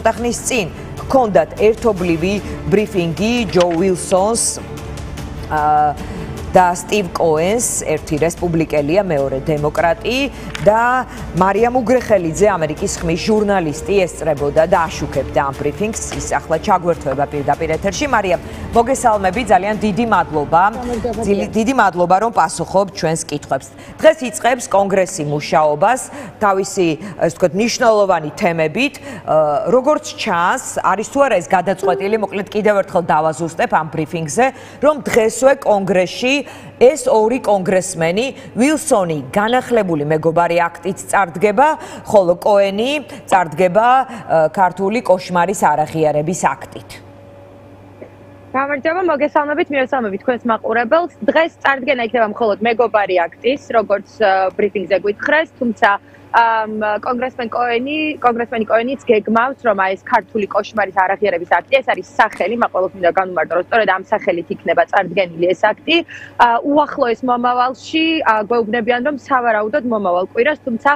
ცოტა ხნის წინ ჰქონდათ ერთობლივი ბრიფინგი ჯო ვილსონს და სტივ კოენს, ერთი რესპუბლიკელია, მეორე დემოკრატი და მარიამ უგრეხელიძე, ამერიკის ხმის ჟურნალისტი ესწრებოდა და აშუქებდა ამ ბრიფინგს. ის ახლა ჩაგვერთვება პირდაპირ ეთერში. მარიამ, მოგესალმები, ძალიან დიდი მადლობა. დიდი მადლობა, რომ პასუხობთ ჩვენს კითხვებს. დღეს იწყებს კონგრესი მუშაობას თავისი, ასე ვთქვათ, მნიშვნელოვანი თემებით. როგორც ჩანს, არის თუ არა ეს გადაწყვეტილი, მოკლედ კიდევ ერთხელ დავაზუსტებ ამ ბრიფინგზე, რომ დღესვე კონგრესში ეს ორი კონგრესმენი, ვილსონი განახლებული მეგობარი აქტით წარდგება, ხოლო კოენი წარდგება ქართული კოშმარის არაღიარების აქტით. გამარჯობა, მოგესალმებით, მიესალმებით თქვენს მაყურებელს. დღეს წარდგენა იქნება მხოლოდ მეგობარი აქტის, როგორც ბრიფინგზე გვითხრეს, თუმცა კონგრესმენი კოენიც გეგმავს, რომ ეს ქართული კოშმარის არაღიარების აქტი, ეს არის სახელი, მაყურებელს მინდა განვმარტო, რომ სწორედ ამ სახელით იქნება წარდგენილი ეს აქტი. უახლოეს მომავალში გვეუბნებიან, რომ სავარაუდოდ მომავალ კვირას, თუმცა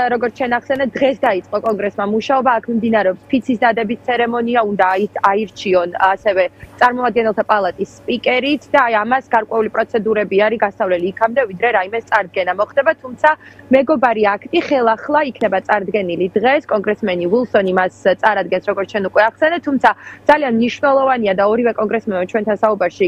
როგორც შენახსენეთ, დღეს დაიწყო კონგრესმა მუშაობა, აქ მიმდინარეობს ფიცის დადების ცერემონია, უნდა აირჩიონ ასევე წარმომადგენელთა პალატის სპიკერით და ამას გარკვეული პროცედურები არის გასავლელი იქამდე, ვიდრე რაიმე წარდგენა მოხდება, თუმცა მეგობარი აქტი ხელახლა იქნება წარდგენილი დღეს, კონგრესმენი ვილსონი მას წარადგენს, როგორც ჩვენ უკვე ახსენეთ, თუმცა ძალიან მნიშვნელოვანია და ორივე კონგრესმენმა ჩვენთან საუბარში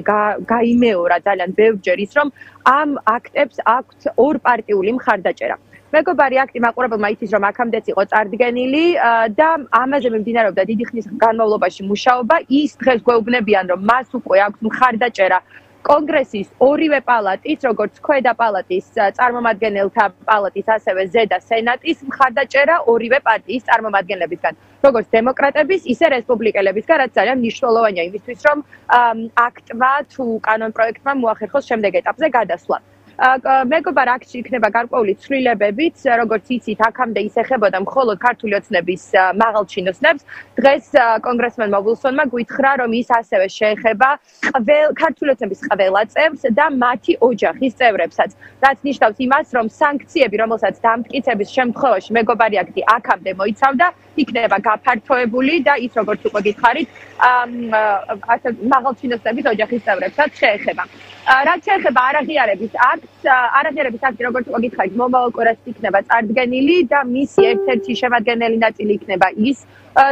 გაიმეორა ძალიან ბევრჯერ ის, რომ ამ აქტებს აქვთ ორპარტიული მხარდაჭერა. მეგობარი აქტი მაყურებელმა იცის, რომ აქამდეც იყო წარდგენილი და ამაზე მიმდინარეობდა დიდი ხნის განმავლობაში მუშაობა. ის დღეს გვეუბნებიან, რომ მას უკვე აქვს მხარდაჭერა კონგრესის ორივე პალატის, როგორც ქვედა პალატის წარმომადგენელთა პალატის, ასევე ზედა სენატის მხარდაჭერა ორივე პარტიის წარმომადგენლებისგან, როგორც დემოკრატების, ისე რესპუბლიკელებისგან, რაც ძალიან მნიშვნელოვანია იმისთვის, რომ აქტმა თუ კანონპროექტმა მოახერხოს შემდეგ ეტაპზე გადასვლა. მეგობარ აქტში იქნება გარკვეული ცვლილებებიც, როგორც იცით, აქამდე ის ეხებოდა მხოლოდ ქართული ოცნების მაღალჩინოსნებს. დღეს კონგრესმენმა ვილსონმა გვითხრა, რომ ის ასევე შეეხება ქართული ოცნების ყველა წევრს და მათი ოჯახის წევრებსაც, რაც ნიშნავს იმას, რომ სანქციები, რომელსაც დამტკიცების შემთხვევაში მეგობარი აქტი აქამდე მოიცავდა, იქნება გაფართოებული და ის, როგორც უკვე გითხარით, მაღალჩინოსნების ოჯახის წევრებსაც შეეხება. რაც შეეხება არაღიარების აქტს, როგორც უკვე გითხარით, მომავალ კვირას იქნება წარდგენილი და მისი ერთ-ერთი შემადგენელი ნაწილი იქნება ის,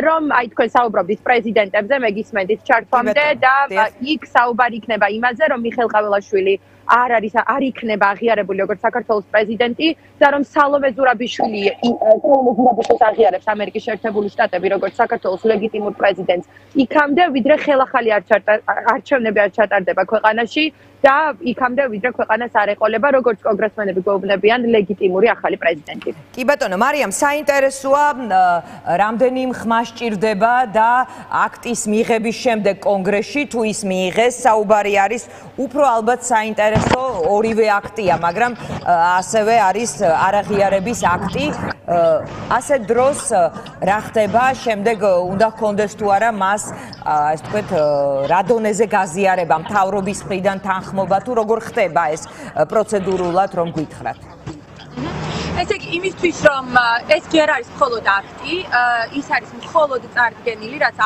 რომ თქვენ საუბრობთ პრეზიდენტებზე, მე გისმენთ ჩართვამდე და იქ საუბარი იქნება იმაზე, რომ მიხეილ ყაველაშვილი არ იქნება აღიარებული როგორც საქართველოს პრეზიდენტი და რომ სალომე ზურაბიშვილი აღიარებს ამერიკის შეერთებული შტატები როგორც საქართველოს ლეგიტიმურ პრეზიდენტს იქამდე, ვიდრე ხელახალი არჩევნები არ ჩატარდება ქვეყანაში და იქამდე, ვიდრე ქვეყანას არ ეყოლება, როგორც კონგრესმენები გვეუბნებიან, ლეგიტიმური ახალი პრეზიდენტი. კი ბატონო, მარიამ, საინტერესოა, რამდენი ხმა სჭირდება და აქტის მიღების შემდეგ კონგრესში, თუ ის მიიღეს, საუბარი არის უფრო ალბათ საინტერესო ორივე აქტია, მაგრამ ასევე არის არაღიარების აქტი. ასეთ დროს რა ხდება, შემდეგ უნდა ჰქონდეს თუ არა მას, ასე ვთქვათ, რა დონეზე გაზიარება მთავრობის მხრიდან თანხმობა თუ როგორ ხდება ეს პროცედურულად, რომ გითხრათ? ესე იგი, იმისთვის, რომ ეს ჯერ არის მხოლოდ აქტი, ის არის მხოლოდ წარდგენილი, რაც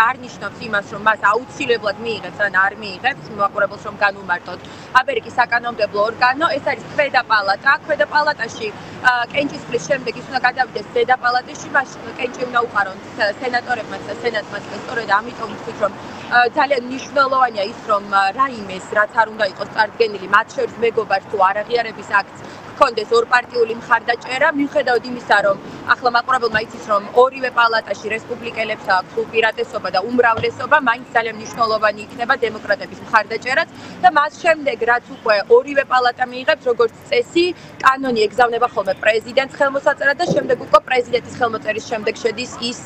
არ ნიშნავს იმას, რომ მას აუცილებლად მიიღებს, ან არ მიიღებს, მაყურებელს რომ განვმარტოთ. ამერიკის საკანონმდებლო ორგანო, ეს არის ქვედა პალატა. ქვედა პალატაში კენჭისყრის შემდეგ ის უნდა გადავიდეს ზედა პალატაში, მას კენჭი უნდა უყარონ სენატორებმა და სენატმა, სწორედ ამიტომ ვთქვით, რომ ძალიან მნიშვნელოვანია ის, რომ რაიმეს, რაც არ უნდა იყოს წარდგენილი, მათ შორის მეგობარს თუ არაღიარების აქტს ჰქონდეს ორპარტიული მხარდაჭერა, მიუხედავად იმისა, რომ ახლა მაყურებელმა იცის, რომ ორივე პალატაში რესპუბლიკელებს აქვს უპირატესობა და უმრავლესობა, მაინც ძალიან მნიშვნელოვანი იქნება დემოკრატების მხარდაჭერაც და მას შემდეგ, რაც უკვე ორივე პალატა მიიღებს, როგორც წესი, კანონი ეგზავნება ხოლმე პრეზიდენტს ხელმოსაწერად და შემდეგ უკვე პრეზიდენტის ხელმოწერის შემდეგ შედის ის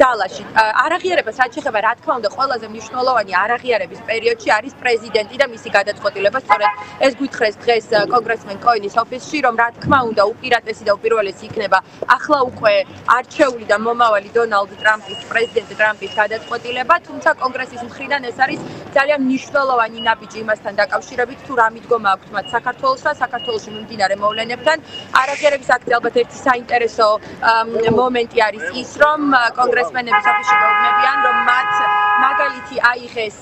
ძალაში. არაღიარებას რაც შეეხება, რა თქმა უნდა, ყველაზე მნიშვნელოვანი არაღიარების პერიოდში არის პრეზიდენტი და მისი გადაწყვეტილება, სწორედ ეს გვითხრეს დღეს კონგრესმენ კოენის ოფისში, რომ რა თქმა უნდა უპირატესი და უპირველესი იქნება ახლა უკვე არჩეული და მომავალი დონალდ ტრამპის პრეზიდენტ ტრამპის გადაწყვეტილება, თუმცა კონგრესის მხრიდან ეს არის ძალიან მნიშვნელოვანი ნაბიჯი იმასთან დაკავშირებით, თუ რა მიდგომა აქვთ მათ საქართველოსა, საქართველოში მიმდინარე მოვლენებთან. არაღიარების აქტი ალბათ ერთი საინტერესო მომენტი არის ის, რომ კონგრესმენები საფუძვლად გვეუბნებიან, რომ მათ მაგალითი აიღეს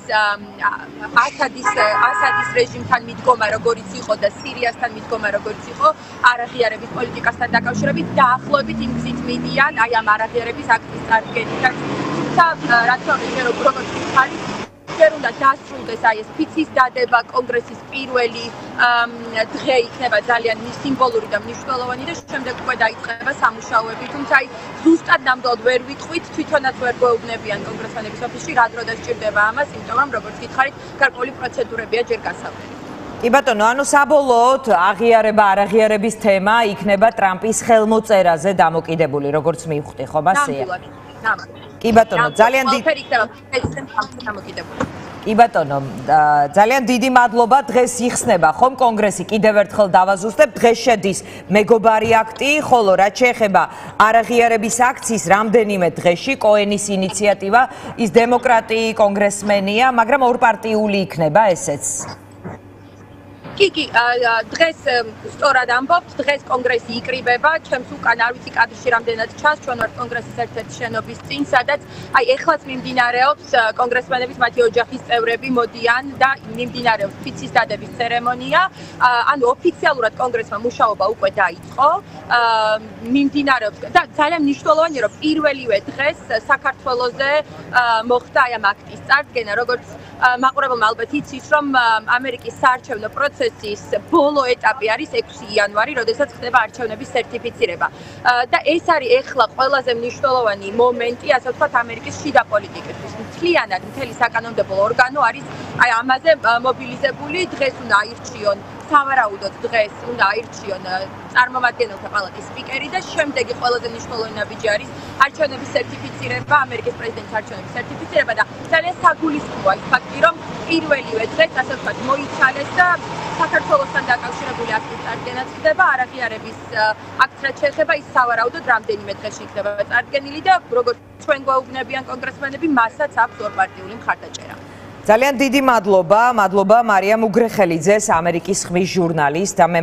ასადის რეჟიმთან მიდგომა, როგორც იყო და სირიასთან მიდგომა, როგორც იყო არაღიარების პოლიტიკასთან დაკავშირებით, დაახლოებით იმ გზით მიდიან, აი ამ არაღიარების აქტის წარდგენითაც. თუმცა რა თქმა უნდა, როგორც ხარი ჯერ უნდა დასრულდეს აი ეს ფიცის დადება კონგრესის პირველი დღე იქნება ძალიან სიმბოლური და მნიშვნელოვანი და შემდეგ უკვე დაიწყება სამუშაოები, თუმცა აი ზუსტად ნამდვილად ვერ ვიტყვით, თვითონაც ვერ გვეუბნებიან კონგრესმენების ოფისში რა დრო დასჭირდება ამას, იმიტომ რომ როგორც გითხარით, გარკვეული პროცედურებია ჯერ გასავლელი. კი ბატონო, ანუ საბოლოოდ აღიარება-არაღიარების თემა იქნება ტრამპის ხელმოწერაზე დამოკიდებული, როგორც მივხვდი, ხო, მასეა? კი ბატონო, ძალიან კი ბატონო, ძალიან დიდი მადლობა. დღეს იხსნება ხომ კონგრესი, კიდევ ერთხელ დავაზუსტებ, დღეს შედის მეგობარი აქტი, ხოლო რაც შეეხება არაღიარების აქციის რამდენიმე დღეში კოენის ინიციატივა, ის დემოკრატი კონგრესმენია, მაგრამ ორპარტიული იქნება ესეც. კი, დღეს სწორად ამბობთ, დღეს კონგრესი იკრიბება, ჩემს უკან არ ვიცი კადრში რამდენად ჩანს, ჩვენ ვართ კონგრესის ერთ-ერთი შენობის წინ, სადაც აი ეხლაც მიმდინარეობს კონგრესმენების მათი ოჯახის წევრები მოდიან და მიმდინარეობს ფიცის დადების ცერემონია. ანუ ოფიციალურად კონგრესმა მუშაობა უკვე დაიწყო. მიმდინარეობს და ძალიან მნიშვნელოვანია, რომ პირველივე დღეს საქართველოზე მოხდა აი ამ აქტის წარდგენა, როგორც მაყურებელმა ალბათ იცის, რომ ამერიკის საარჩევნო პროცესის ბოლო ეტაპი არის 6 იანვარი, როდესაც ხდება არჩევნების სერტიფიცირება. და ეს არის ეხლა ყველაზე მნიშვნელოვანი მომენტი, ასე ვთქვათ, ამერიკის შიდა პოლიტიკისთვის. მთლიანად მთელი საკანონმდებლო ორგანო არის აი ამაზე მობილიზებული, დღეს უნდა აირჩიონ სავარაუდოდ დღეს უნდა აირჩიონ წარმომადგენელთა პალატის სპიკერი და შემდეგი ყველაზე მნიშვნელოვანი ნაბიჯი არის არჩევნების სერტიფიცირება, ამერიკის პრეზიდენტის არჩევნების სერტიფიცირება და ძალიან საგულისხმოა ის ფაქტი, რომ პირველივე დღეს, ასე ვთქვათ, მოიცალეს და საქართველოსთან დაკავშირებული აქტის წარდგენაც ხდება, არაღიარების აქტს რაც შეეხება, ის სავარაუდოდ რამდენიმე დღეში იქნება წარდგენილი და როგორც ჩვენ გვეუბნებიან კონგრესმენები, მასაც აქვს ორპარტიული მხარდაჭერა. ძალიან დიდი მადლობა მარიამ უგრეხელიძეს, ამერიკის ხმის ჟურნალისტ და